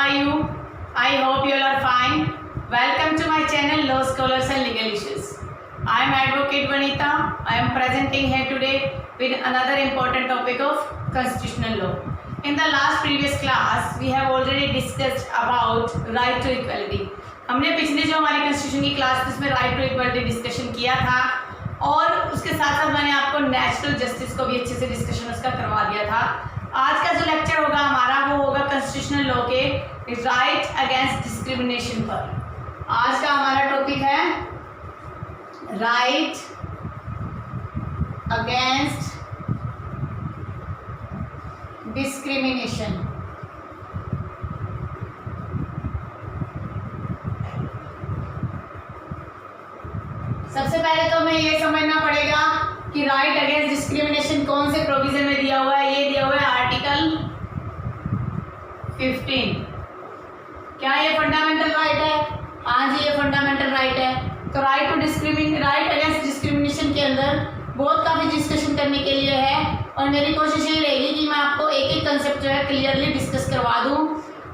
are you? I hope you all are fine. Welcome to my channel Law Scholars and Legal Issues. I am Advocate Vanita. I am presenting here today with another important topic of constitutional law. In the last previous class, we have already discussed about right to equality. हमने पिछले जो हमारी constitution की class थी उसमें right to equality discussion किया था और उसके साथ साथ मैंने आपको नेचुरल जस्टिस को भी अच्छे से डिस्कशन उसका करवा दिया था। आज का जो लेक्चर होगा हमारा वो होगा कॉन्स्टिट्यूशनल लॉ के राइट अगेंस्ट डिस्क्रिमिनेशन पर। आज का हमारा टॉपिक है राइट अगेंस्ट डिस्क्रिमिनेशन। सबसे पहले तो हमें ये समझना पड़ेगा कि राइट अगेंस्ट डिस्क्रिमिनेशन कौन से प्रोविजन में दिया हुआ है। ये दिया हुआ है आर्टिकल 15। क्या ये फंडामेंटल राइट है? हाँ जी, ये फंडामेंटल राइट है। तो राइट अगेंस्ट डिस्क्रिमिनेशन के अंदर बहुत काफ़ी डिस्कशन करने के लिए है और मेरी कोशिश ये रहेगी कि मैं आपको एक एक कंसेप्ट जो है क्लियरली डिस्कस करवा दूँ।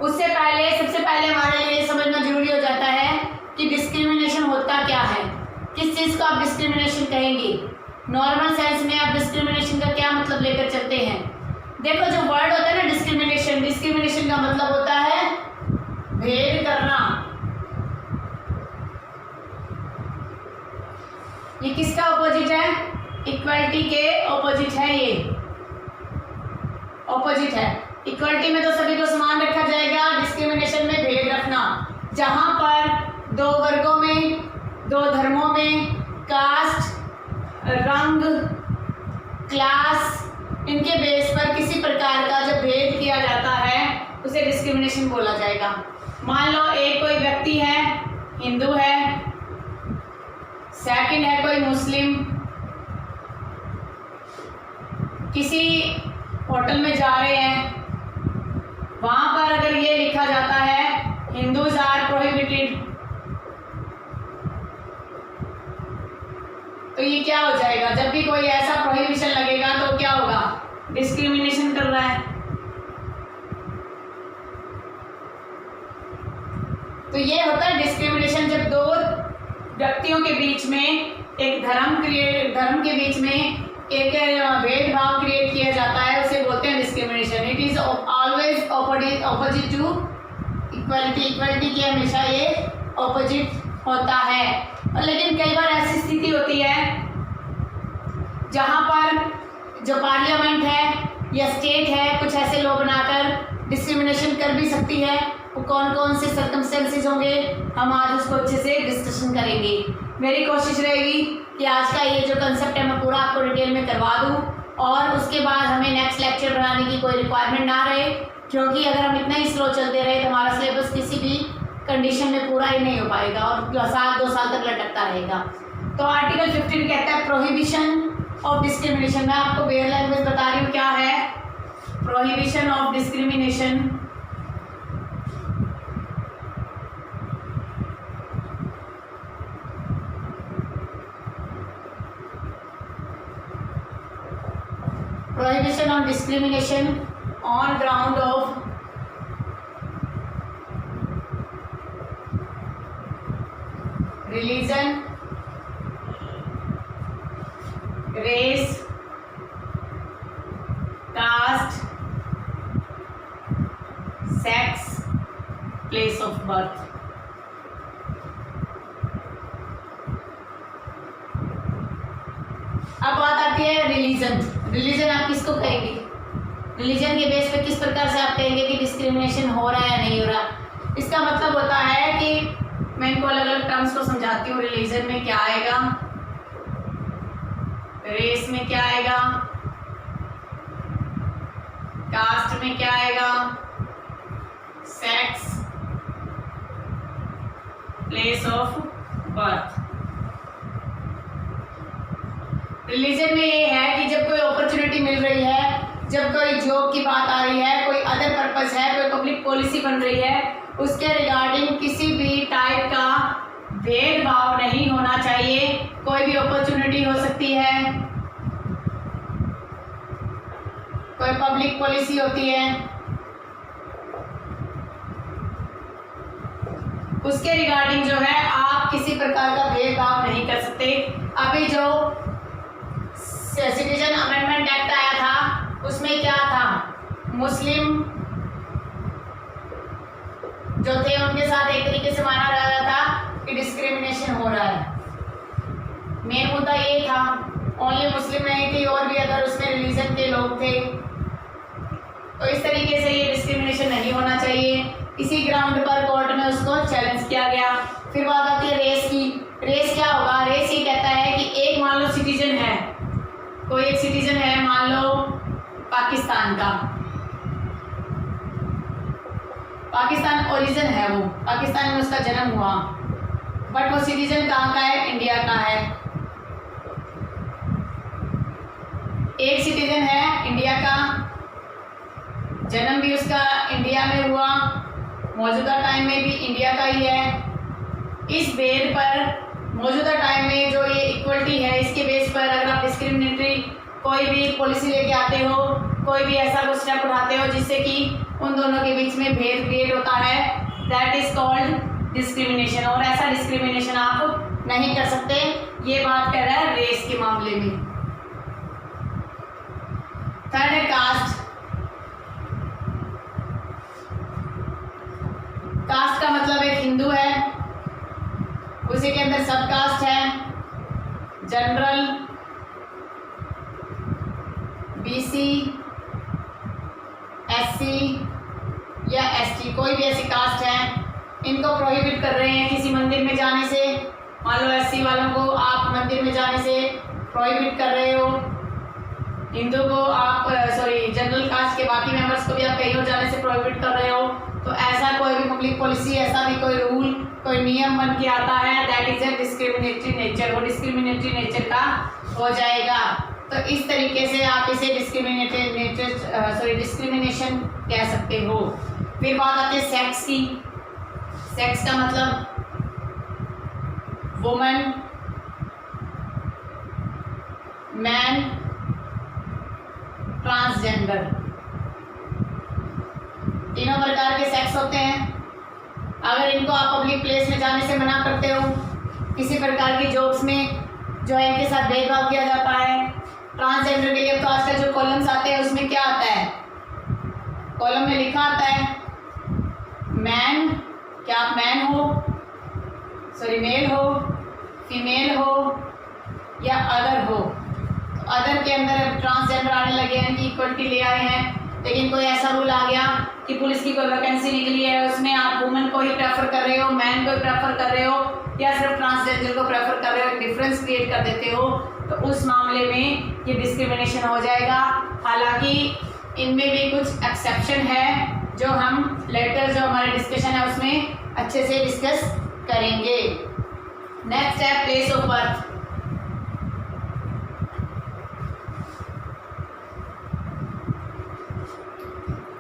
उससे पहले सबसे पहले हमारे लिए समझना जरूरी हो जाता है कि डिस्क्रिमिनेशन होता क्या है, किस चीज़ को आप डिस्क्रिमिनेशन कहेंगे। नॉर्मल सेंस में आप डिस्क्रिमिनेशन का क्या मतलब लेकर चलते हैं। देखो जो वर्ड होता है ना डिस्क्रिमिनेशन का मतलब होता है भेद करना। ये किसका ऑपोजिट है? इक्वलिटी के ऑपोजिट है। ये ऑपोजिट है। इक्वलिटी में तो सभी को समान रखा जाएगा, डिस्क्रिमिनेशन में भेद रखना। जहां पर दो वर्गों में, दो धर्मों में, कास्ट, रंग, क्लास, इनके बेस पर किसी प्रकार का जब भेद किया जाता है उसे डिस्क्रिमिनेशन बोला जाएगा। मान लो एक कोई व्यक्ति है, हिंदू है, सेकंड है कोई मुस्लिम, किसी होटल में जा रहे हैं, वहां पर अगर ये लिखा जाता है हिंदूज आर प्रोहिबिटेड, तो ये क्या हो जाएगा? जब भी कोई ऐसा प्रोहिबिशन लगेगा तो क्या होगा? डिस्क्रिमिनेशन कर रहा है। तो ये होता है डिस्क्रिमिनेशन जब दो व्यक्तियों के बीच में एक धर्म के बीच में एक भेदभाव क्रिएट किया जाता है, उसे बोलते हैं discrimination. It is always opposite to equality. Equality के हमेशा ये ऑपोजिट होता है। लेकिन कई बार ऐसी स्थिति होती है जहां पर जो पार्लियामेंट है या स्टेट है कुछ ऐसे लॉ बनाकर डिस्क्रिमिनेशन कर भी सकती है। वो कौन कौन से सर्कमस्टेंसेस होंगे हम आज उसको अच्छे से डिस्कशन करेंगे। मेरी कोशिश रहेगी कि आज का ये जो कंसेप्ट है मैं पूरा आपको डिटेल में करवा दूं और उसके बाद हमें नेक्स्ट लेक्चर बनाने की कोई रिक्वायरमेंट ना रहे, क्योंकि अगर हम इतना ही स्लो चलते रहे तो हमारा सिलेबस किसी भी कंडीशन में पूरा ही नहीं हो पाएगा और साल 2 साल तक लटकता रहेगा। तो आर्टिकल 15 कहता है प्रोहिबिशन ऑफ डिस्क्रिमिनेशन। मैं आपको बेयर लैंग्वेज बता रही हूँ क्या है prohibition of discrimination. Prohibition of discrimination on ground of religion, race, caste, sex, place of birth। अब बात आती है रिलीजन। रिलीजन आप किसको कहेंगे? रिलीजन के बेस पे किस प्रकार से आप कहेंगे कि डिस्क्रिमिनेशन हो रहा है या नहीं हो रहा? इसका मतलब होता है कि मैं इनको अलग अलग टर्म्स को समझाती हूँ। रिलीजन में क्या आएगा, रेस में क्या आएगा, कास्ट में क्या आएगा, sex, place of birth. Religion में ये है कि जब कोई अपॉर्चुनिटी मिल रही है, जब कोई जॉब की बात आ रही है, कोई अदर पर्पस है, कोई पब्लिक पॉलिसी बन रही है, उसके रिगार्डिंग किसी भी टाइप का भेदभाव नहीं होना चाहिए। कोई भी अपॉर्चुनिटी हो सकती है, कोई पब्लिक पॉलिसी होती है, उसके रिगार्डिंग जो है आप किसी प्रकार का भेदभाव नहीं कर सकते। अभी जो सिटीजन अमेंडमेंट एक्ट आया था उसमें क्या था, मुस्लिम जो थे उनके साथ एक तरीके से माना जा रहा था कि डिस्क्रिमिनेशन हो रहा है। मेन मुद्दा ये था, ओनली मुस्लिम नहीं थी और भी अदर उसमें रिलीजन के लोग थे, तो इस तरीके से ये डिस्क्रिमिनेशन नहीं होना चाहिए। इसी ग्राउंड पर कोर्ट में उसको चैलेंज किया गया। फिर बात आती है रेस की। रेस क्या होगा, रेस ये कहता है कि एक मान लो सिटीजन है, कोई एक सिटीजन है मान लो पाकिस्तान का, पाकिस्तान ओरिजिन है, वो पाकिस्तान में उसका जन्म हुआ, बट वो सिटीजन कहाँ का है, इंडिया का है। एक सिटीजन है इंडिया का, जन्म भी उसका इंडिया में हुआ, मौजूदा टाइम में भी इंडिया का ही है। इस बेस पर मौजूदा टाइम में जो ये इक्वलिटी है, इसके बेस पर अगर आप डिस्क्रिमिनेटरी कोई भी पॉलिसी लेके आते हो, कोई भी ऐसा कुछ स्टेप उठाते हो जिससे कि उन दोनों के बीच में भेद क्रिएट होता है, दैट इज कॉल्ड डिस्क्रिमिनेशन। और ऐसा डिस्क्रिमिनेशन आप नहीं कर सकते। ये बात कह रहा है रेस के मामले में। थर्ड है कास्ट। कास्ट का मतलब एक हिंदू है, उसी के अंदर सब कास्ट है, जनरल, बीसी, एससी या एसटी, कोई भी ऐसी कास्ट है, इनको प्रोहिबिट कर रहे हैं किसी मंदिर में जाने से। मान लो एससी वालों को आप मंदिर में जाने से प्रोहिबिट कर रहे हो, हिंदू को आप जनरल कास्ट के बाकी मेंबर्स को भी आप कहीं और जाने से प्रोहिबिट कर रहे हो। तो ऐसा कोई भी पब्लिक पॉलिसी, ऐसा भी कोई रूल, कोई नियम बन के आता है, that is a discriminatory nature, वो डिस्क्रिमिनेटरी नेचर का हो जाएगा। तो इस तरीके से आप इसे डिस्क्रिमिनेशन कह सकते हो। फिर बात आती है सेक्स की। सेक्स का मतलब वुमन, मैन, ट्रांसजेंडर, तीनों प्रकार के सेक्स होते हैं। अगर इनको आप पब्लिक प्लेस में जाने से मना करते हो, किसी प्रकार की जॉब्स में जो है इनके साथ भेदभाव किया जाता है। ट्रांसजेंडर के लिए तो आजकल जो कॉलम्स आते हैं उसमें क्या आता है, कॉलम में लिखा आता है मैन, क्या आप मैन हो, मेल हो, फीमेल हो या अदर हो। तो अदर के अंदर ट्रांसजेंडर आने लगे हैं, इनकी इक्वलिटी ले आए हैं। लेकिन कोई ऐसा रूल आ गया कि पुलिस की कोई वैकेंसी निकली है, उसमें आप वुमेन को ही प्रेफर कर रहे हो, मैन को ही प्रेफर कर रहे हो या सिर्फ ट्रांसजेंडर को प्रेफर कर रहे हो, डिफरेंस क्रिएट कर देते हो, तो उस मामले में ये डिस्क्रिमिनेशन हो जाएगा। हालांकि इनमें भी कुछ एक्सेप्शन है जो हम लेटर जो हमारे डिस्कशन है उसमें अच्छे से डिस्कस करेंगे। नेक्स्ट है place of birth.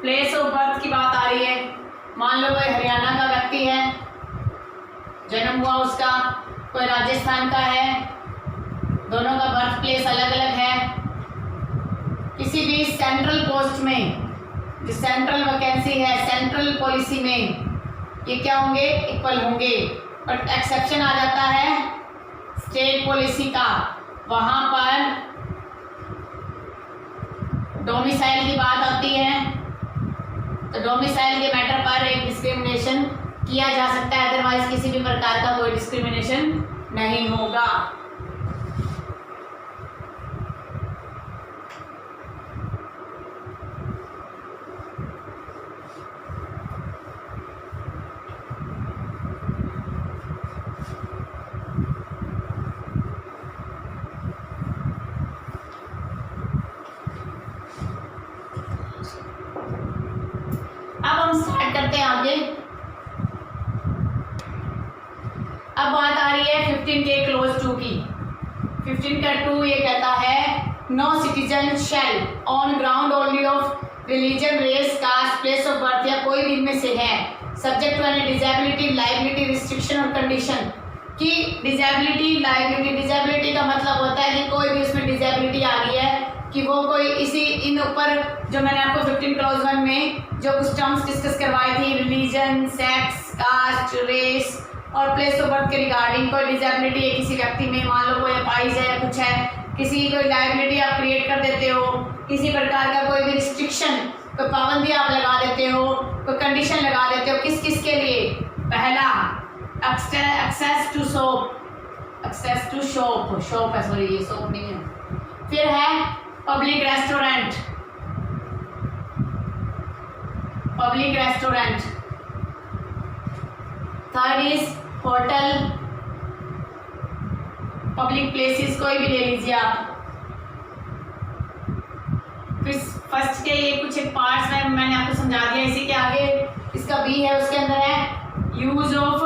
Place of birth की बात आ रही है। मान लो कोई हरियाणा का व्यक्ति है, जन्म हुआ उसका, कोई राजस्थान का है, दोनों का बर्थ प्लेस अलग अलग है। किसी भी सेंट्रल पोस्ट में, जो सेंट्रल वैकेंसी है, सेंट्रल पॉलिसी में ये क्या होंगे, इक्वल होंगे। बट एक्सेप्शन आ जाता है स्टेट पॉलिसी का, वहाँ पर डोमिसाइल की बात आती है, तो डोमिसाइल के मैटर पर एक डिस्क्रिमिनेशन किया जा सकता है, अदरवाइज किसी भी प्रकार का कोई डिस्क्रिमिनेशन नहीं होगा। अब हम स्टार्ट करते हैं आगे। अब बात आ रही है 15 के क्लोज 2 की। 15 का 2 ये कहता है no citizen shall on ground only of religion, race, caste, place of birth या कोई भी इनमें से है, subject to any disability, liability, restriction और कंडीशन। कि डिजेबिलिटी, लाइबिलिटी, डिजेबिलिटी का मतलब होता है कि कोई भी उसमें डिजेबिलिटी आ रही है कि वो कोई इसी इन ऊपर जो मैंने आपको 15 क्लॉज 1 में जो कुछ टर्म्स डिस्कस करवाई थी, रिलीजन, सेक्स, कास्ट, रेस और प्लेस ऑफ बर्थ के रिगार्डिंग कोई डिजेबिलिटी है किसी व्यक्ति में, मान लो कोई अपाइज है या कुछ है, किसी की कोई लायबिलिटी आप क्रिएट कर देते हो, किसी प्रकार का कोई भी रिस्ट्रिक्शन, कोई पाबंदी आप लगा देते हो, कोई कंडीशन लगा देते हो, किस किस के लिए? पहला access to shop, access to shop, shop है सॉरी ये शॉप नहीं है। फिर है public restaurant, public restaurant. Third is hotel, public places कोई भी ले लीजिए आप। फिर फर्स्ट के ये कुछ एक पार्ट्स में मैंने आपको समझा दिया, इसी के आगे इसका बी है, उसके अंदर है use of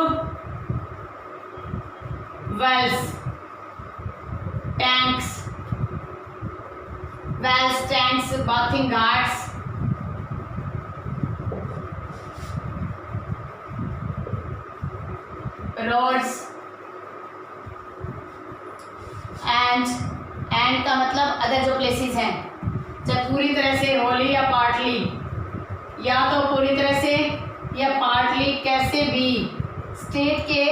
wells, tanks, wells, tanks, bathing ghats, roads, and का मतलब अदर जो प्लेसेस हैं, चाहे पूरी तरह से होली या पार्टली, या तो पूरी तरह से या पार्टली, कैसे भी स्टेट के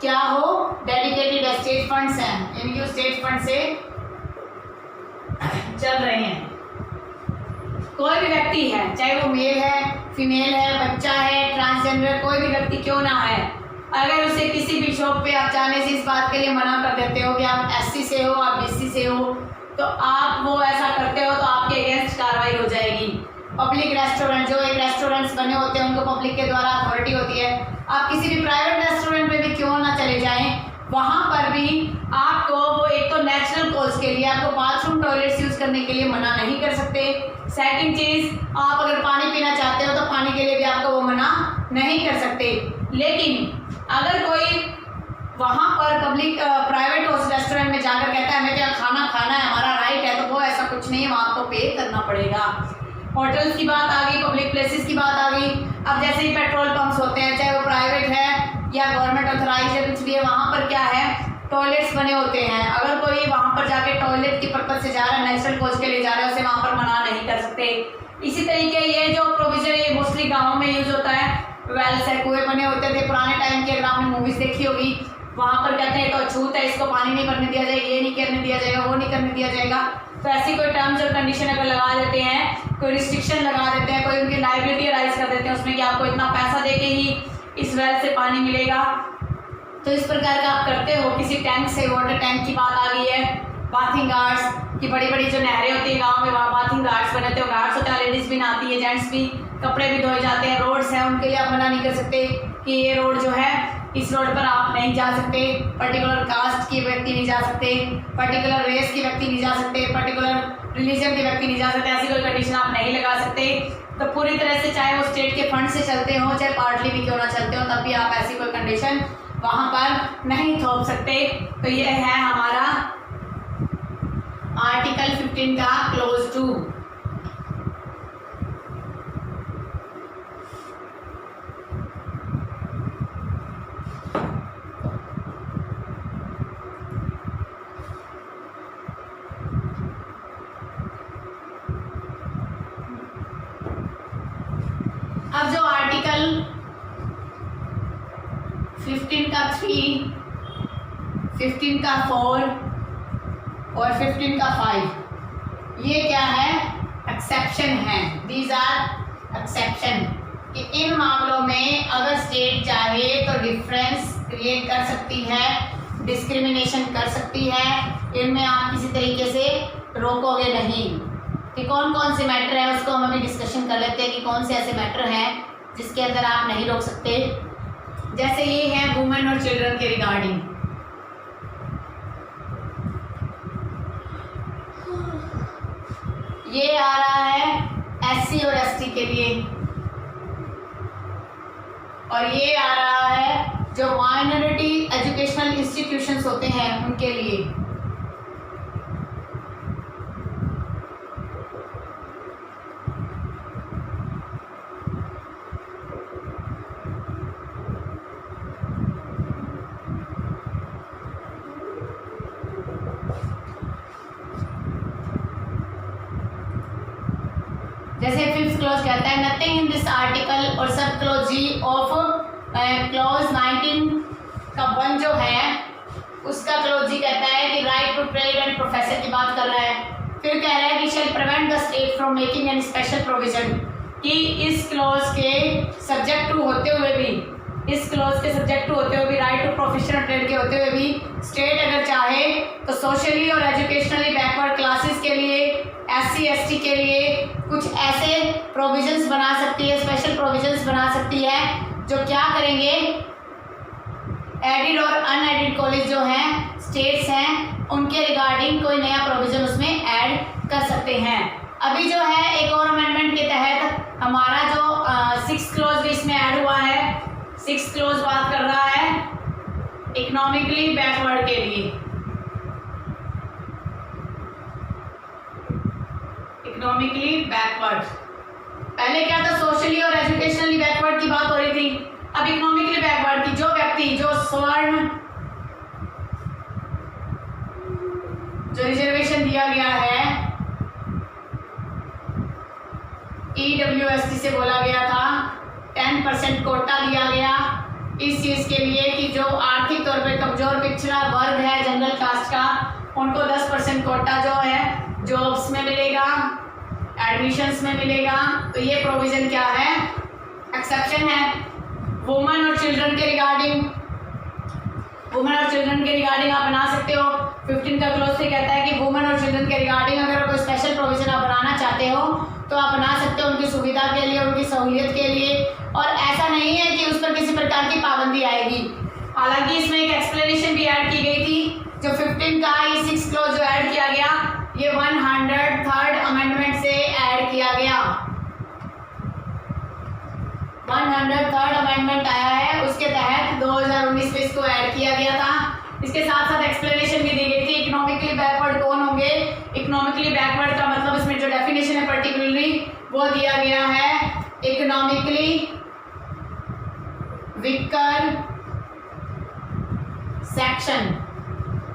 क्या हो, डेडिकेटेड स्टेट फंड्स हैं, इनकी स्टेट फंड से चल रहे हैं। कोई भी व्यक्ति है, चाहे वो मेल है, फीमेल है, बच्चा है, ट्रांसजेंडर, कोई भी व्यक्ति क्यों ना है, अगर उसे किसी भी शॉप पे आप चाहने से इस बात के लिए मना कर देते हो कि आप एससी से हो, आप बीसी से हो, तो आप वो ऐसा करते हो तो आपके अगेंस्ट कार्रवाई हो जाएगी। पब्लिक रेस्टोरेंट, जो एक रेस्टोरेंट्स बने होते हैं उनको पब्लिक के द्वारा अथॉरिटी होती है, आप किसी भी प्राइवेट रेस्टोरेंट में भी क्यों ना चले जाएं, वहाँ पर भी आपको वो एक तो नेचुरल कॉज के लिए आपको बाथरूम टॉयलेट्स यूज़ करने के लिए मना नहीं कर सकते। सेकंड चीज़, आप अगर पानी पीना चाहते हो तो पानी के लिए भी आपको वो मना नहीं कर सकते। लेकिन अगर कोई वहाँ पर पब्लिक प्राइवेट रेस्टोरेंट में जाकर कहता है हमें क्या खाना खाना है, हमारा राइट है, तो वो ऐसा कुछ नहीं है, वहाँ आपको पे करना पड़ेगा। होटल्स की बात आ गई, पब्लिक प्लेसेस की बात आ गई। अब जैसे ही पेट्रोल पंप्स होते हैं, चाहे वो प्राइवेट है या गवर्नमेंट ऑथराइज है, कुछ भी है, वहाँ पर क्या है, टॉयलेट्स बने होते हैं। अगर कोई वहाँ पर जाके टॉयलेट के पर्पज से जा रहा है, नेचुरल कॉज के लिए जा रहा है, उसे वहाँ पर मना नहीं कर सकते। इसी तरीके ये जो प्रोविजन है मोस्टली गाँव में यूज होता है, वेल्स है, कुएं बने होते थे पुराने टाइम की, अगर आपने मूवीज देखी होगी, वहाँ पर कहते हैं तो अछूत है, इसको पानी नहीं भरने दिया जाएगा, ये नहीं करने दिया जाएगा, वो नहीं करने दिया जाएगा। तो ऐसी कोई टर्म्स और कंडीशन अगर लगा देते हैं, कोई रिस्ट्रिक्शन लगा देते हैं, कोई उनकी लायबिलिटी राइज कर देते हैं उसमें कि आपको इतना पैसा देके ही इस वेल से पानी मिलेगा, तो इस प्रकार का आप करते हो। किसी टैंक से, वाटर टैंक की बात आ गई है, बाथिंग घाट्स की बड़ी बड़ी जो नहरें होती है गाँव में, वहाँ बाथिंग घाट्स बने होते हैं, घाट्स होते हैं, लेडीज भी नहाती है, जेंट्स भी, कपड़े भी धोए जाते हैं। रोड्स हैं, उनके लिए आप मना नहीं कर सकते कि ये रोड जो है इस रोड पर आप नहीं जा सकते, पर्टिकुलर कास्ट के व्यक्ति नहीं जा सकते, पर्टिकुलर रेस के व्यक्ति नहीं जा सकते, पर्टिकुलर रिलीजन के व्यक्ति नहीं जा सकते, ऐसी कोई कंडीशन आप नहीं लगा सकते। तो पूरी तरह से चाहे वो स्टेट के फंड से चलते हो, चाहे पार्टली भी क्यों ना चलते हो, तब भी आप ऐसी कोई कंडीशन वहाँ पर नहीं थोप सकते। तो ये है हमारा आर्टिकल 15 का क्लोज 2। अब जो आर्टिकल 15 का 3, 15 का 4 और 15 का 5, ये क्या है, एक्सेप्शन है। दीज आर एक्सेप्शन कि इन मामलों में अगर स्टेट चाहे तो डिफरेंस क्रिएट कर सकती है, डिस्क्रिमिनेशन कर सकती है, इनमें आप किसी तरीके से रोकोगे नहीं। कि कौन कौन से मैटर है उसको हम अभी डिस्कशन कर लेते हैं कि कौन से ऐसे मैटर हैं जिसके अंदर आप नहीं रोक सकते। जैसे ये है वुमेन और चिल्ड्रन के रिगार्डिंग, ये आ रहा है एससी और एसटी के लिए, और ये आ रहा है जो माइनॉरिटी एजुकेशनल इंस्टीट्यूशंस होते हैं उनके लिए। क्लॉज कहता है नथिंग इन दिस आर्टिकल और sub clause ji of clause 19 का 1 जो है उसका क्लॉज जी कहता है कि right to trade and professor की बात कर रहा है। फिर कह रहा है कि shall prevent the state from making an special provision, कि इस क्लॉज के सब्जेक्ट टू होते हुए भी, इस क्लॉज के सब्जेक्ट टू होते हुए भी, राइट टू प्रोफेशनल ट्रेड के होते हुए भी स्टेट अगर चाहे तो सोशली और एजुकेशनली बैकवर्ड क्लासेस के लिए, SC ST के लिए कुछ ऐसे प्रोविजंस बना सकती है, स्पेशल प्रोविजंस बना सकती है जो क्या करेंगे, एडिड और अनएडिड कॉलेज जो हैं, स्टेट्स हैं, उनके रिगार्डिंग कोई नया प्रोविजन उसमें ऐड कर सकते हैं। अभी जो है एक और अमेंडमेंट के तहत हमारा जो 6th क्लॉज भी इसमें ऐड हुआ है। 6th क्लॉज बात कर रहा है इकोनॉमिकली बैकवर्ड के लिए, इकोनॉमिकली बैकवर्ड। पहले क्या था, सोशली और एजुकेशनली बैकवर्ड की बात हो रही थी, अब इकोनॉमिकली बैकवर्ड की, जो व्यक्ति जो स्वर्ण जो रिजर्वेशन दिया गया है, EWST से बोला गया था 10% कोटा दिया गया इस चीज के लिए कि जो आर्थिक तौर पे कमजोर पिछड़ा वर्ग है जनरल कास्ट का, उनको 10% कोटा जो है जॉब्स में मिलेगा, एडमिशंस में मिलेगा। तो ये प्रोविजन क्या है, एक्सेप्शन है। वुमेन और चिल्ड्रन के रिगार्डिंग, वुमेन और चिल्ड्रन के रिगार्डिंग आप बना सकते हो। 15 का क्लॉज से कहता है कि वुमेन और चिल्ड्रन के रिगार्डिंग अगर कोई स्पेशल प्रोविजन आप बनाना चाहते हो तो आप बना सकते हो, उनकी सुविधा के लिए, उनकी सहूलियत के लिए, और ऐसा नहीं है कि उस पर किसी प्रकार की पाबंदी आएगी। हालांकि इसमें एक एक्सप्लेनेशन भी ऐड की गई थी, जो 15 का ये 6th क्लॉज जो ऐड किया गया ये 103rd अमेंडमेंट से ऐड किया गया। 103rd अमेंडमेंट आया है, उसके तहत 2019 में इसको ऐड किया गया था। इसके साथ साथ एक्सप्लेनेशन भी दी गई थी इकोनॉमिकली बैकवर्ड कौन होंगे। इकोनॉमिकली बैकवर्ड का मतलब इसमें जो डेफिनेशन है पर्टिकुलरली वो दिया गया है economically weaker section,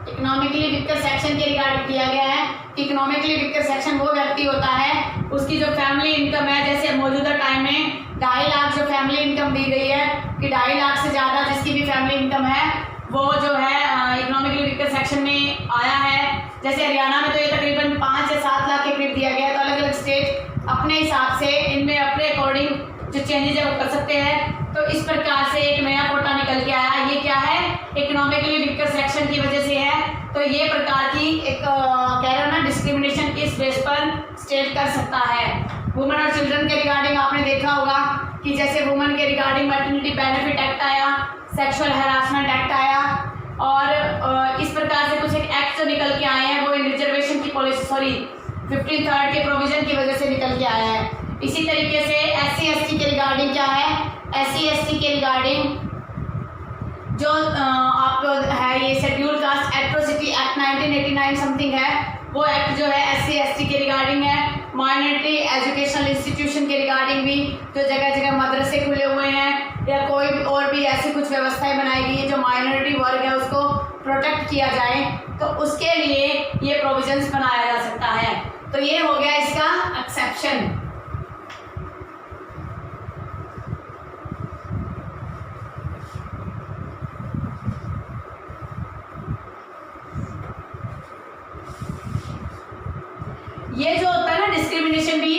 economically weaker section के रिगार्डिंग दिया गया है। इकोनॉमिकली वीकर सेक्शन वो व्यक्ति होता है उसकी जो फैमिली इनकम है, जैसे मौजूदा टाइम में 2.5 लाख जो फैमिली इनकम दी गई है कि 2.5 लाख से ज़्यादा जिसकी भी फैमिली इनकम है वो जो है इकोनॉमिकली वीकर सेक्शन में आया है। जैसे हरियाणा में तो ये तकरीबन 5 से 7 लाख के करीब दिया गया है। तो अलग अलग स्टेट अपने हिसाब से इनमें अपने अकॉर्डिंग जो चेंजेज है वो कर सकते हैं। तो इस प्रकार से एक नया कोटा निकल के आया। ये क्या है, इकोनॉमिकली वीकर सेक्शन की वजह से है। तो ये प्रकार की एक कह रहा ना डिस्क्रिमिनेशन इस बेस पर स्टेट कर सकता है। वुमेन और चिल्ड्रन के रिगार्डिंग आपने देखा होगा कि जैसे वुमेन के रिगार्डिंग मैटरनिटी बेनिफिट एक्ट आया, सेक्सुअल हैरासमेंट एक्ट आया, और इस प्रकार से कुछ एक एक्ट जो निकल के आए हैं वो इन रिजर्वेशन की पॉलिसी 15 के प्रोविजन की वजह से निकल के आया है। इसी तरीके से SC ST के रिगार्डिंग क्या है, SC ST के रिगार्डिंग जो आपको है ये schedule caste atrocity act 1989 something है, वो एक्ट जो है SC ST के रिगार्डिंग है। माइनॉरिटी एजुकेशनल इंस्टीट्यूशन के रिगार्डिंग भी जो जगह जगह मदरसे खुले हुए हैं या कोई और भी ऐसी कुछ व्यवस्थाएं बनाई गई है जो माइनॉरिटी वर्ग है उसको प्रोटेक्ट किया जाए, तो उसके लिए ये प्रोविजंस बनाया जा सकता है। तो ये हो गया इसका एक्सेप्शन। ये जो होता है ना डिस्क्रिमिनेशन भी,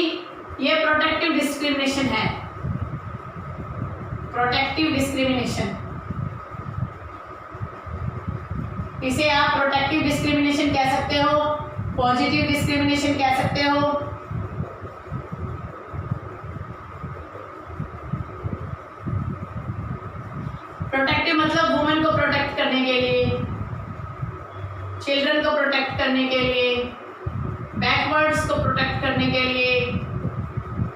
ये प्रोटेक्टिव डिस्क्रिमिनेशन है, प्रोटेक्टिव डिस्क्रिमिनेशन। इसे आप प्रोटेक्टिव डिस्क्रिमिनेशन कह सकते हो, पॉजिटिव डिस्क्रिमिनेशन कह सकते हो। प्रोटेक्टिव मतलब वुमेन को प्रोटेक्ट करने के लिए, चिल्ड्रन को प्रोटेक्ट करने के लिए, बैकवर्ड्स को प्रोटेक्ट करने के लिए,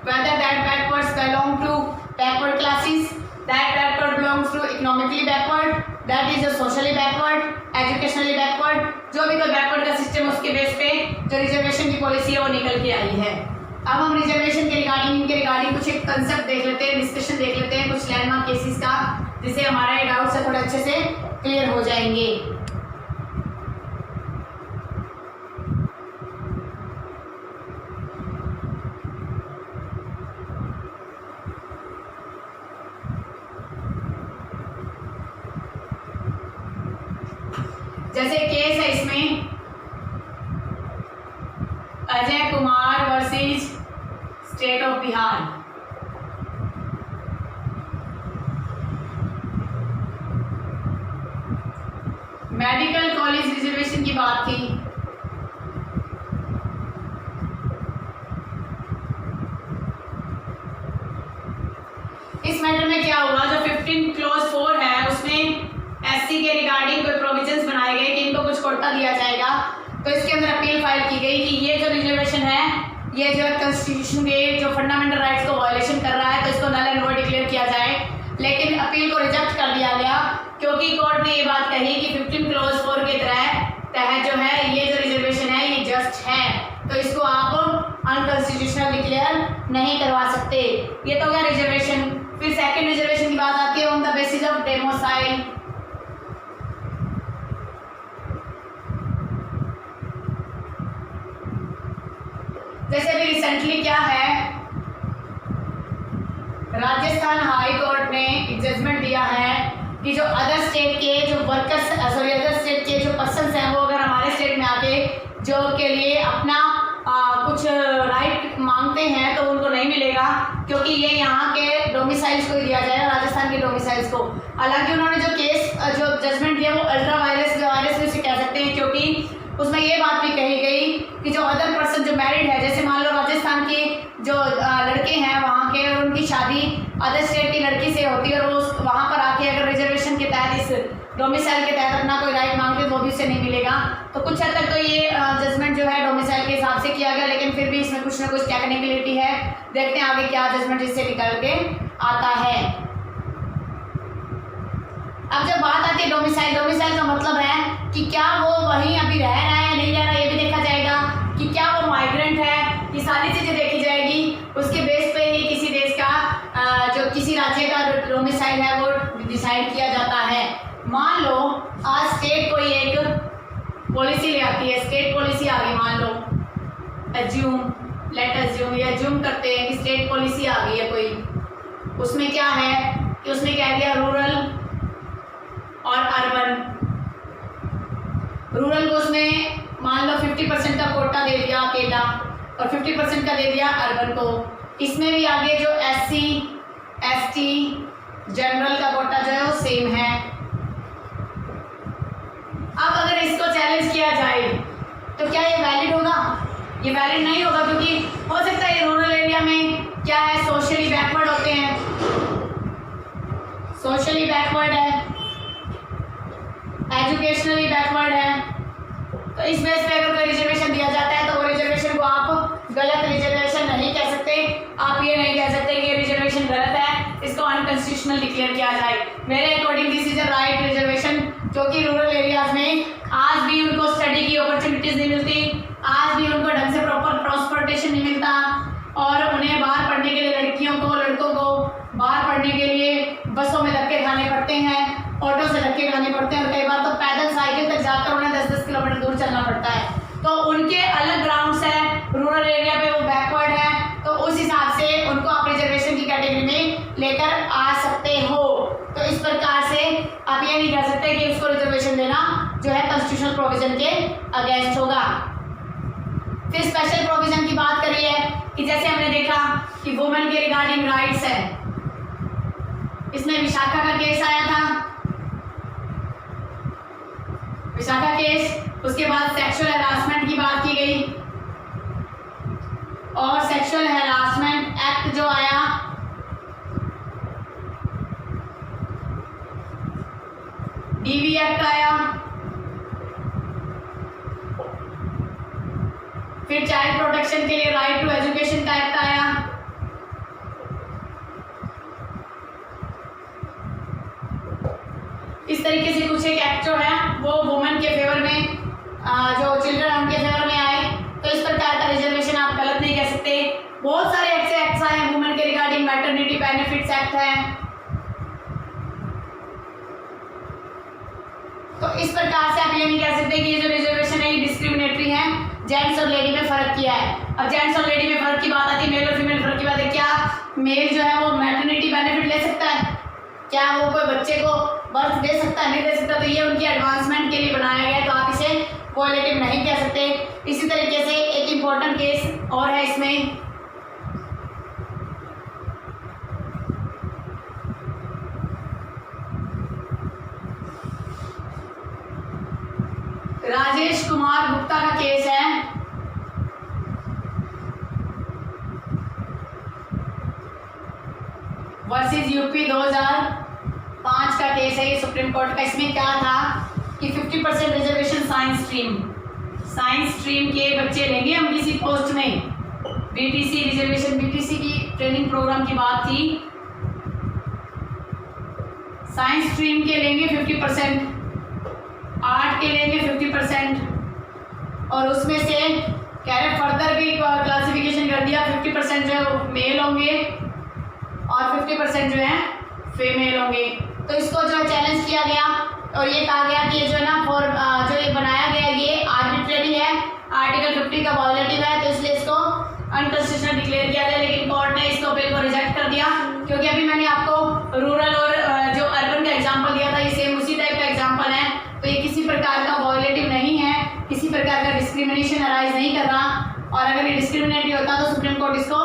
whether that backwards belong to backward classes, that backward belongs to economically backward, that is a socially backward, educationally backward, जो भी कोई बैकवर्ड का सिस्टम उसके बेस पे जो रिजर्वेशन की पॉलिसी है वो निकल के आई है। अब हम रिजर्वेशन के रिगार्डिंग, इनके रिगार्डिंग कुछ एक कंसेप्ट देख लेते हैं, डिस्कशन देख लेते हैं कुछ लैंडमार्क केसेस का, जिससे हमारा ये डाउट्स है थोड़े अच्छे से क्लियर हो जाएंगे। जैसे केस है इसमें Ajay Kumar versus state of Bihar. Medical college reservation की बात थी। इस मैटर में क्या हुआ, जो 15 क्लॉज 4 है उसमें एससी के रिगार्डिंग कोई प्रोविजंस बनाए गए कि इनको कुछ कोटा दिया जाएगा, तो इसके अंदर अपील फाइल की गई कि ये जो रिजर्वेशन है ये जो कॉन्स्टिट्यूशन के जो फंडामेंटल राइट्स को वायलेशन कर रहा है, तो इसको नल एंड वॉइड डिक्लेयर किया जाए। लेकिन अपील को रिजेक्ट कर दिया गया क्योंकि कोर्ट ने ये बात कही कि 15 क्लॉज 4 के तहत जो है ये जो रिजर्वेशन है ये जस्ट है, तो इसको आप अनकॉन्स्टिट्यूशनल डिक्लेयर नहीं करवा सकते। ये तो गया रिजर्वेशन। फिर सेकंड रिजर्वेशन की बात आती है on the basis of demoiselle. जैसे अभी रिसेंटली क्या है, राजस्थान हाई कोर्ट ने एक जजमेंट दिया है कि जो अदर स्टेट के जो वर्कर्स अदर स्टेट के जो पर्सन्स हैं वो अगर हमारे स्टेट में आके जॉब के लिए अपना कुछ राइट मांगते हैं तो उनको नहीं मिलेगा, क्योंकि ये यहाँ के डोमिसाइल्स को ही दिया जाएगा, राजस्थान के डोमिसाइल्स को। हालांकि उन्होंने जो केस जो जजमेंट दिया वो अल्ट्रा वायरस भी उसे कह सकते हैं, क्योंकि उसमें ये बात भी कही गई कि जो अदर पर्सन जो मैरिड है, जैसे मान लो राजस्थान के जो लड़के हैं वहाँ के और उनकी शादी अदर स्टेट की लड़की से होती है और वो वहाँ पर आके अगर रिजर्वेशन के तहत इस डोमिसाइल के तहत अपना कोई राइट मांगते तो वो भी उससे नहीं मिलेगा। तो कुछ हद तक तो ये जजमेंट जो है डोमिसाइल के हिसाब से किया गया, लेकिन फिर भी इसमें कुछ ना कुछ टेक्निकलिटी है। देखते हैं आगे क्या जजमेंट इससे निकल के आता है। अब जब बात आती है डोमिसाइल का मतलब है कि क्या वो वहीं अभी रह रहा है नहीं रह रहा, ये भी देखा जाएगा कि क्या वो माइग्रेंट है, ये सारी चीज़ें देखी जाएगी। उसके बेस पे ही किसी देश का जो किसी राज्य का डोमिसाइल है वो डिसाइड किया जाता है। मान लो आज स्टेट कोई एक पॉलिसी ले आती है, स्टेट पॉलिसी आ गई, मान लो लेट अज्यूम या अज्यूम करते हैं कि स्टेट पॉलिसी आ गई है कोई, उसमें क्या है कि उसने कह दिया रूरल और अर्बन। रूरल को उसने मान लो 50% का कोटा दे दिया अकेला और 50% का दे दिया अर्बन को। इसमें भी आगे जो SC ST जनरल का कोटा जो है वो सेम है। अब अगर इसको चैलेंज किया जाए तो क्या ये वैलिड होगा? ये वैलिड नहीं होगा, क्योंकि हो सकता है रूरल एरिया में क्या है, सोशली बैकवर्ड होते हैं, सोशली बैकवर्ड है, एजुकेशनली बैकवर्ड है, तो इस बेस पे अगर कोई रिजर्वेशन दिया जाता है तो वो रिजर्वेशन को आप गलत रिजर्वेशन नहीं कह सकते। आप ये नहीं कह सकते कि ये रिजर्वेशन गलत है, इसको अनकॉन्स्टिट्यूशनल डिक्लेयर किया जाए। मेरे according this is a right reservation, क्योंकि रूरल एरियाज में आज भी उनको स्टडी की अपॉर्चुनिटीज नहीं मिलती, आज भी उनको ढंग से प्रॉपर ट्रांसपोर्टेशन नहीं मिलता और उन्हें बाहर पढ़ने के लिए लड़कियों को लड़कों को बाहर पढ़ने के लिए बसों में धक्के खाने पड़ते हैं, ऑटो से धक्के खाने पड़ते हैं और कई बार तो पैदल साइकिल तक जाकर उन्हें 10-10 किलोमीटर दूर चलना पड़ता है। तो उनके अलग ग्राउंड्स हैं, रूरल एरिया पे वो बैकवर्ड है, तो उस हिसाब से उनको आप रिजर्वेशन की कैटेगरी में लेकर आ सकते हो। तो इस प्रकार से आप ये नहीं कह सकते कि उसको रिजर्वेशन देना जो है कॉन्स्टिट्यूशनल प्रोविजन के अगेंस्ट होगा। फिर स्पेशल प्रोविजन की बात करी है कि जैसे हमने देखा कि वुमेन के रिगार्डिंग राइट्स है, इसमें विशाखा का केस आया था, विशाखा केस, उसके बाद सेक्सुअल हैरासमेंट की बात की गई और सेक्सुअल हैरासमेंट एक्ट जो आया DV एक्ट आया, फिर चाइल्ड प्रोटेक्शन के लिए राइट टू एजुकेशन का एक्ट आया, इस तरीके से कुछ एक एक्ट जो है वो वुमेन के फेवर में जो चिल्ड्रन उनके फेवर में आए। तो इस प्रकार का रिजर्वेशन आप गलत नहीं कह सकते। बहुत सारे एक्ट्स आए हैं वुमेन के रिगार्डिंग, मैटरनिटी बेनिफिट्स एक्ट है। तो इस प्रकार से आप ये नहीं कह सकते कि ये जो रिजर्वेशन है ये डिस्क्रिमिनेटरी है, जेंट्स और लेडी में फर्क किया है। अब जेंट्स और लेडी में फर्क की बात आती है, मेल और फीमेल फर्क की बात है। क्या मेल जो है वो मैटरनिटी बेनिफिट ले सकता है? क्या वो कोई बच्चे को बर्थ दे सकता है नहीं दे सकता, तो ये उनकी एडवांसमेंट के लिए बनाया गया है, तो आप इसे कोएलेटिव नहीं कह सकते। इसी तरीके से एक इम्पोर्टेंट केस और है इसमें, राजेश कुमार गुप्ता का केस है। वर्सेस यूपी 2005 का केस है ये सुप्रीम कोर्ट का। इसमें क्या था कि 50% रिजर्वेशन साइंस स्ट्रीम के बच्चे लेंगे हम किसी पोस्ट में, बीटीसी रिजर्वेशन, बीटीसी की ट्रेनिंग प्रोग्राम की बात थी। साइंस स्ट्रीम के लेंगे 50%, आर्ट के लेंगे 50%, और उसमें से कह रहे फर्दर भी क्लासिफिकेशन कर दिया, 50% जो है मेल होंगे और 50% जो है फीमेल होंगे। तो इसको जो है चैलेंज किया गया और ये कहा गया कि जो है ना जो ये बनाया गया ये आर्बिट्रेरी है, आर्टिकल 50 का वायलेटिव है, तो इसलिए इसको अनकॉन्स्टिट्यूशनल डिक्लेयर किया गया। लेकिन कोर्ट ने इस टॉपिक को रिजेक्ट कर दिया, क्योंकि अभी मैंने आपको रूरल और जो अर्बन का एग्जाम्पल दिया था, ये सेम उसी टाइप का एग्जाम्पल है, तो ये किसी प्रकार का वायलेटिव नहीं है, किसी प्रकार का डिस्क्रिमिनेशन अराइज नहीं कर रहा, और अगर ये डिस्क्रिमिनेटरी होता तो सुप्रीम कोर्ट इसको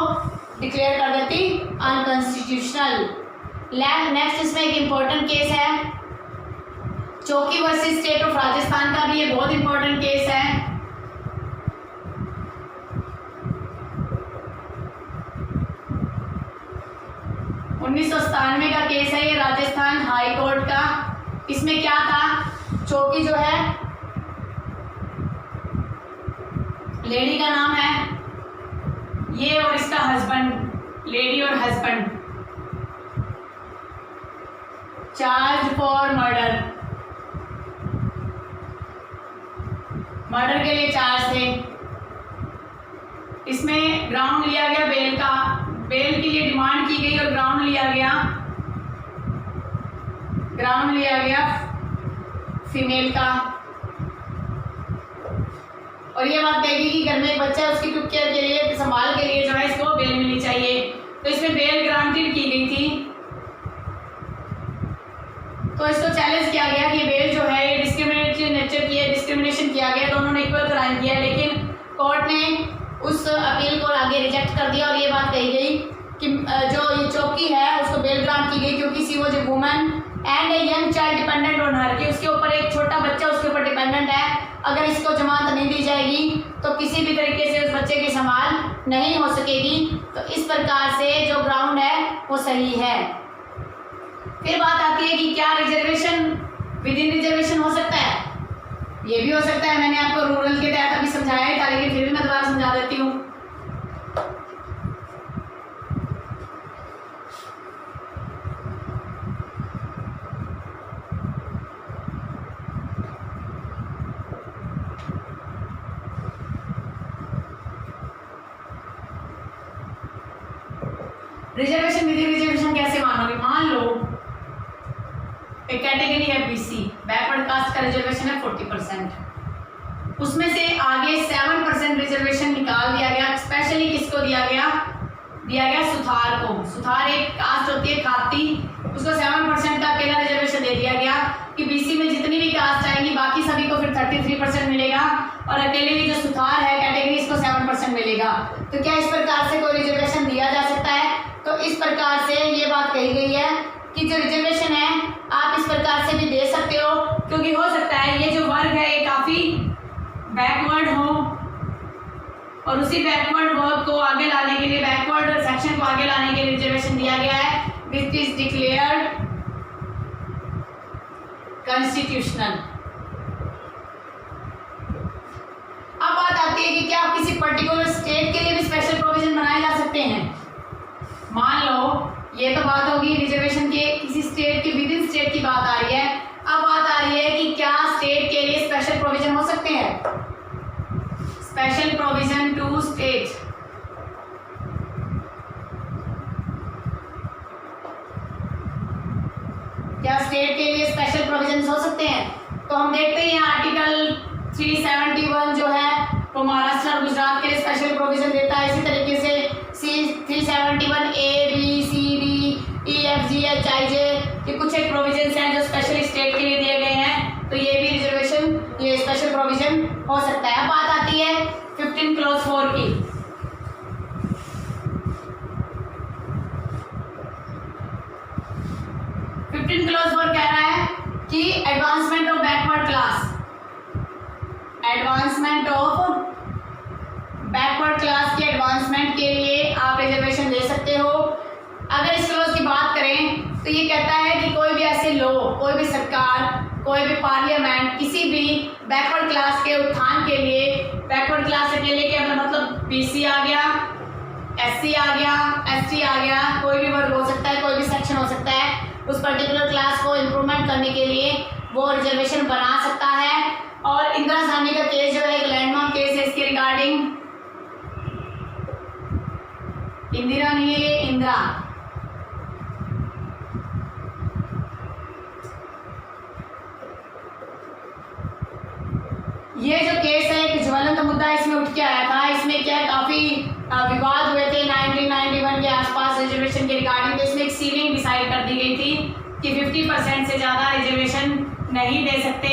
डिक्लेयर कर देती अनकॉन्स्टिट्यूशनल। नेक्स्ट इसमें एक इम्पोर्टेंट केस है चौकी वर्सेस स्टेट ऑफ राजस्थान का भी, ये बहुत इंपॉर्टेंट केस है। का केस है ये राजस्थान हाई कोर्ट का। इसमें क्या था, चौकी जो है लेडी का नाम है ये, और इसका हस्बैंड, लेडी और हस्बैंड चार्ज फॉर मर्डर के लिए चार्ज थे। इसमें ग्राउंड लिया गया बेल का, बेल के लिए डिमांड की गई और ग्राउंड लिया गया फीमेल का, और ये बात कहेगी कि घर में एक बच्चा है उसकी टुक केयर के लिए, संभाल के लिए जो है इसको बेल मिलनी चाहिए। तो इसमें बेल ग्रांटेड की गई थी, तो इसको चैलेंज किया गया कि बेल जो है ये डिस्क्रिमिनेटरी नेचर की है, डिस्क्रिमिनेशन किया गया, दोनों ने इक्वल क्राइम किया, लेकिन कोर्ट ने उस अपील को आगे रिजेक्ट कर दिया और ये बात कही गई कि जो ये चौकी है उसको बेल ग्रांट की गई क्योंकि she was a woman and a young child dependent on her, कि उसके ऊपर एक छोटा बच्चा उसके ऊपर डिपेंडेंट है, अगर इसको जमानत नहीं दी जाएगी तो किसी भी तरीके से उस बच्चे की संभाल नहीं हो सकेगी। तो इस प्रकार से जो ग्राउंड है वो सही है। फिर बात आती है कि क्या रिजर्वेशन विद इन रिजर्वेशन हो सकता है, ये भी हो सकता है। मैंने आपको रूरल के तहत अभी समझाया ही था, लेकिन फिर भी मैं दोबारा समझा देती हूँ। रिजर्वेशन विद इन रिजर्वेशन कैसे मानोगे, मान लो एक कैटेगरी है बीसी, बैकवर्ड कास्ट का रिजर्वेशन है 40%, उसमें से आगे 7% रिजर्वेशन निकाल दिया गया। स्पेशली किसको दिया गया सुथार को। सुथार एक कास्ट होती है खाती, उसको 7% का अकेला रिजर्वेशन दे दिया गया कि बीसी में जितनी भी कास्ट आएंगी बाकी सभी को फिर 33% मिलेगा, और अकेले की जो सुथार है कैटेगरी इसको 7% मिलेगा। तो क्या इस प्रकार से कोई रिजर्वेशन दिया जा सकता है? तो इस प्रकार से ये बात कही गई है कि जो रिजर्वेशन है आप इस प्रकार से भी दे सकते हो, क्योंकि हो सकता है ये जो वर्ग है ये काफ़ी बैकवर्ड हो, और उसी बैकवर्ड वर्ग को आगे लाने के लिए, बैकवर्ड सेक्शन को आगे लाने के लिए रिजर्वेशन दिया गया है, विच इज डिक्लेयर्ड कॉन्स्टिट्यूशनल। अब बात आती है कि क्या किसी पर्टिकुलर स्टेट के लिए भी स्पेशल प्रोविजन बनाए जा सकते हैं। मान लो ये तो बात होगी रिजर्वेशन के किसी स्टेट की, विद इन स्टेट की बात आ रही है। अब बात आ रही है कि क्या स्टेट के लिए स्पेशल प्रोविजन हो सकते हैं, स्पेशल प्रोविजन टू स्टेट। क्या स्टेट के लिए स्पेशल प्रोविजन हो सकते हैं? तो हम देखते हैं आर्टिकल 371 जो है वो महाराष्ट्र और गुजरात के लिए स्पेशल प्रोविजन देता है। इसी तरीके से 371 A B C D E F G H I J कि कुछ एक प्रोविजंस हैं जो स्पेशली स्टेट के लिए दिए गए हैं, तो ये भी रिजर्वेशन, ये स्पेशल प्रोविजन हो सकता है। अब बात आती है 15 क्लॉज 4 की। 15 क्लॉज 4 कह रहा है कि advancement of backward class, advancement of backward class के एडवांसमेंट के लिए आप रिजर्वेशन दे सकते हो। अगर इस क्लॉज की बात करें तो ये कहता है कि कोई भी ऐसे लॉ, कोई भी सरकार, कोई भी पार्लियामेंट किसी भी बैकवर्ड क्लास के उत्थान के लिए, बैकवर्ड क्लास के लिए क्या मतलब बीसी आ गया, एससी आ गया, एसटी आ गया, कोई भी वर्ग हो सकता है, कोई भी सेक्शन हो सकता है, उस पर्टिकुलर क्लास को इम्प्रूवमेंट करने के लिए वो रिजर्वेशन बना सकता है। और इंदिरा गांधी का केस जो है एक लैंडमार्क केस है इसके रिगार्डिंग, इंदिरा नहीं है ये इंदिरा, ये जो केस है एक ज्वलंत मुद्दा इसमें उठ के आया था। इसमें क्या काफी विवाद हुए थे 1991 के आसपास रिजर्वेशन के रिगार्डिंग। तो इसमें एक सीलिंग डिसाइड कर दी गई थी कि 50% से ज़्यादा रिजर्वेशन नहीं दे सकते,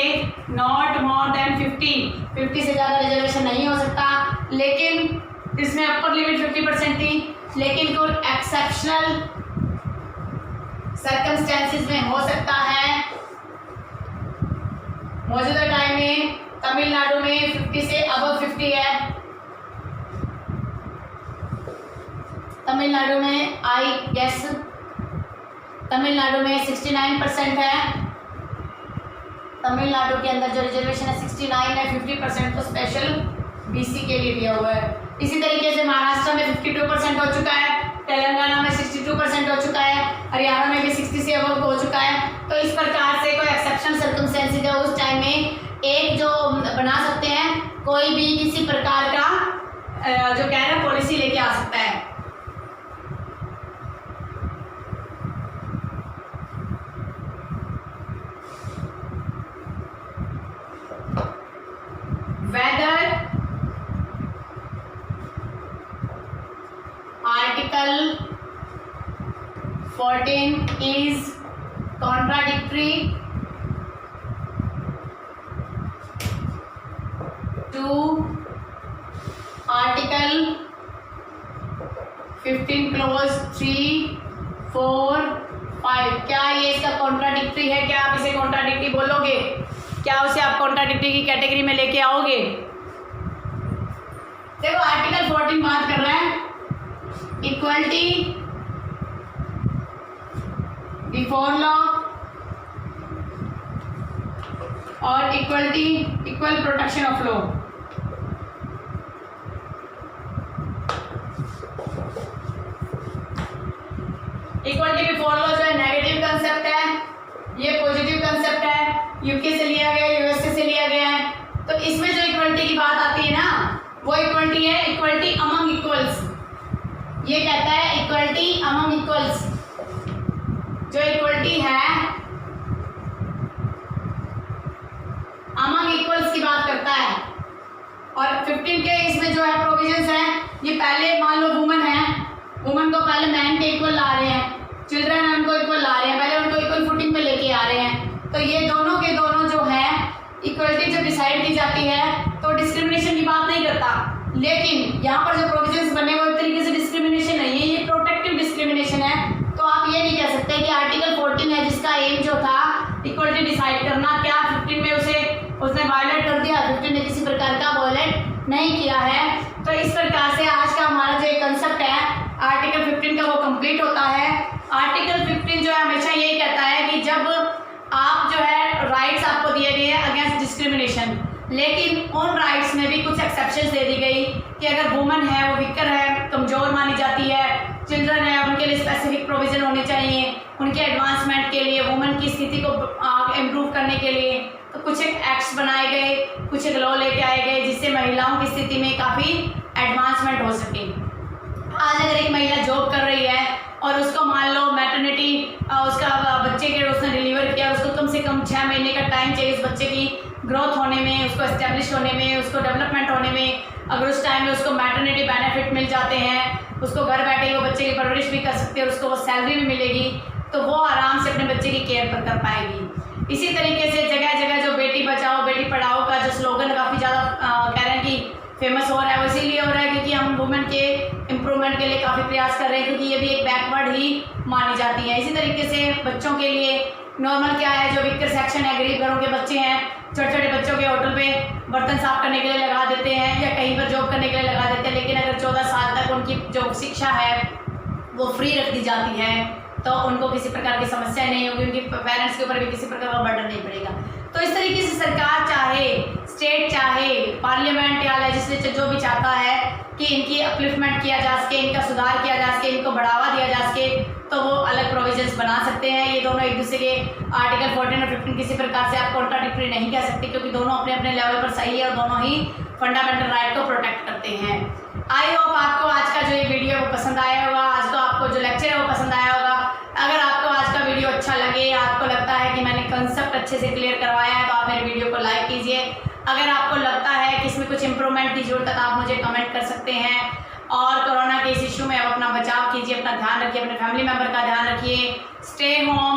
नॉट मोर देन 50 से ज़्यादा रिजर्वेशन नहीं हो सकता। लेकिन इसमें अपर लिमिट 50% थी, लेकिन कुछ एक्सेप्शनल सर्कमस्टेंसेस में हो सकता है। मौजूदा टाइम में तमिलनाडु में 50 से अबव 50 है, तमिलनाडु में आई गेस तमिलनाडु में 69% है, तमिलनाडु के अंदर जो रिजर्वेशन है 69 है, 50% तो स्पेशल बीसी के लिए दिया हुआ है। इसी तरीके से महाराष्ट्र में 52% हो चुका है, तेलंगाना में 62% हो चुका है, हरियाणा में भी 60 से अबव हो चुका है। तो इस प्रकार से कोई एक्सेप्शनल सर्कमस्टेंसेस है उस टाइम में एक जो बना सकते हैं, कोई भी किसी प्रकार का जो कह रहे हैं पॉलिसी लेके आ सकता है। Whether Article 14 is contradictory to Article 15 clause 3, 4, 5, क्या ये इसका कॉन्ट्राडिक्टरी है? क्या आप इसे कॉन्ट्राडिक्टरी बोलोगे? क्या उसे आप कॉन्ट्राडिक्टरी की कैटेगरी में लेके आओगे? देखो आर्टिकल 14 बात कर रहा है इक्वलिटी बिफोर लॉ और equality, equal protection of law. Equality before law जो है नेगेटिव कंसेप्ट है, ये पॉजिटिव कंसेप्ट है, यूके से लिया गया, यूएसए से लिया गया है। तो इसमें जो इक्वलिटी की बात आती है ना, वो इक्वलिटी है इक्वलिटी अमंग इक्वल्स। ये कहता है इक्वलिटी अमंग इक्वल्स, जो इक्वलिटी है अमंग इक्वल्स की बात करता है। और 15 के इसमें जो है प्रोविजंस है, ये पहले मान लो वुमन है, वुमन को पहले मैन के इक्वल ला रहे हैं, चिल्ड्रन है उनको इक्वल ला रहे हैं, पहले उनको इक्वल फुटिंग पे लेके आ रहे हैं। तो ये दोनों के दोनों जो है इक्वलिटी जो डिसाइड की जाती है तो डिस्क्रिमिनेशन की बात नहीं करता, लेकिन यहाँ पर जो प्रोविजंस बने वो एक तरीके से डिस्क्रिमिनेशन नहीं है, ये प्रोटेक्टिव डिस्क्रिमिनेशन है। तो आप ये नहीं कह सकते कि आर्टिकल 14 है जिसका एम जो था इक्वलिटी डिसाइड करना, क्या 15 में उसने वायलेट कर दिया? 15 ने किसी प्रकार का वायलेट नहीं किया है। तो इस प्रकार से आज का हमारा जो कंसेप्ट है आर्टिकल 15 का वो कंप्लीट होता है। आर्टिकल 15 जो है हमेशा यही कहता है कि जब आप जो है राइट्स आपको दिए गए हैं अगेंस्ट डिस्क्रिमिनेशन, लेकिन उन राइट्स में भी कुछ एक्सेप्शंस दे दी गई कि अगर वुमन है वो वीकर है, कमज़ोर मानी जाती है, चिल्ड्रन है उनके लिए स्पेसिफिक प्रोविज़न होने चाहिए, उनके एडवांसमेंट के लिए, वुमन की स्थिति को इम्प्रूव करने के लिए। तो कुछ एक एक्ट्स बनाए गए, कुछ एक लॉ लेके आए गए जिससे महिलाओं की स्थिति में काफ़ी एडवांसमेंट हो सके। आज अगर एक महिला जॉब कर रही है और उसको मान लो मैटरनिटी उसका बच्चे के उसने डिलीवर किया, उसको कम से कम 6 महीने का टाइम चाहिए उस बच्चे की ग्रोथ होने में, उसको एस्टेब्लिश होने में, उसको डेवलपमेंट होने में। अगर उस टाइम में उसको मैटरनिटी बेनिफिट मिल जाते हैं, उसको घर बैठे ही वो बच्चे की परवरिश भी कर सकते हैं, उसको वो सैलरी भी मिलेगी, तो वो आराम से अपने बच्चे की पाएगी। इसी तरीके से जगह जगह जो बेटी बचाओ बेटी पढ़ाओ का जो स्लोगन काफ़ी ज़्यादा कह रहे हैं कि फेमस हो रहा है, वो इसीलिए हो रहा है क्योंकि हम वुमेन के इम्प्रूवमेंट के लिए काफ़ी प्रयास कर रहे हैं, क्योंकि ये भी एक बैकवर्ड ही मानी जाती है। इसी तरीके से बच्चों के लिए नॉर्मल क्या है, जो वीकर सेक्शन है, गरीब घरों के बच्चे हैं, छोटे छोटे बच्चों के होटल पे बर्तन साफ करने के लिए लगा देते हैं या कहीं पर जॉब करने के लिए लगा देते हैं, लेकिन अगर 14 साल तक उनकी जो शिक्षा है वो फ्री रख दी जाती है तो उनको किसी प्रकार की समस्या नहीं होगी, उनके पेरेंट्स के ऊपर भी किसी प्रकार का बर्डन नहीं पड़ेगा। तो इस तरीके से सरकार चाहे स्टेट चाहे पार्लियामेंट या लेजिस्लेचर जो भी चाहता है कि इनकी अपलिफ्टमेंट किया जा सके, इनका सुधार किया जा सके, इनको बढ़ावा दिया जा सके, तो वो अलग प्रोविजंस बना सकते हैं। ये दोनों एक दूसरे के आर्टिकल 14 और 15 किसी प्रकार से आप कॉन्ट्राडिक्टरी नहीं कह सकते, क्योंकि दोनों अपने अपने लेवल पर सही है और दोनों ही फंडामेंटल राइट को प्रोटेक्ट करते हैं। आई होप आपको आज का जो ये वीडियो वो पसंद आया होगा, आज का आपको जो लेक्चर है वो पसंद आया होगा। अगर आपको आज का वीडियो अच्छा लगे, आपको लगता है कि मैंने कंसेप्ट अच्छे से क्लियर करवाया है, तो आप मेरे वीडियो को लाइक कीजिए। अगर आपको लगता है कि इसमें कुछ इंप्रूवमेंट की जरूरत है तो आप मुझे कमेंट कर सकते हैं। और कोरोना के इस इशू में आप अपना बचाव कीजिए, अपना ध्यान रखिए, अपने फैमिली मेम्बर का ध्यान रखिए। Stay home,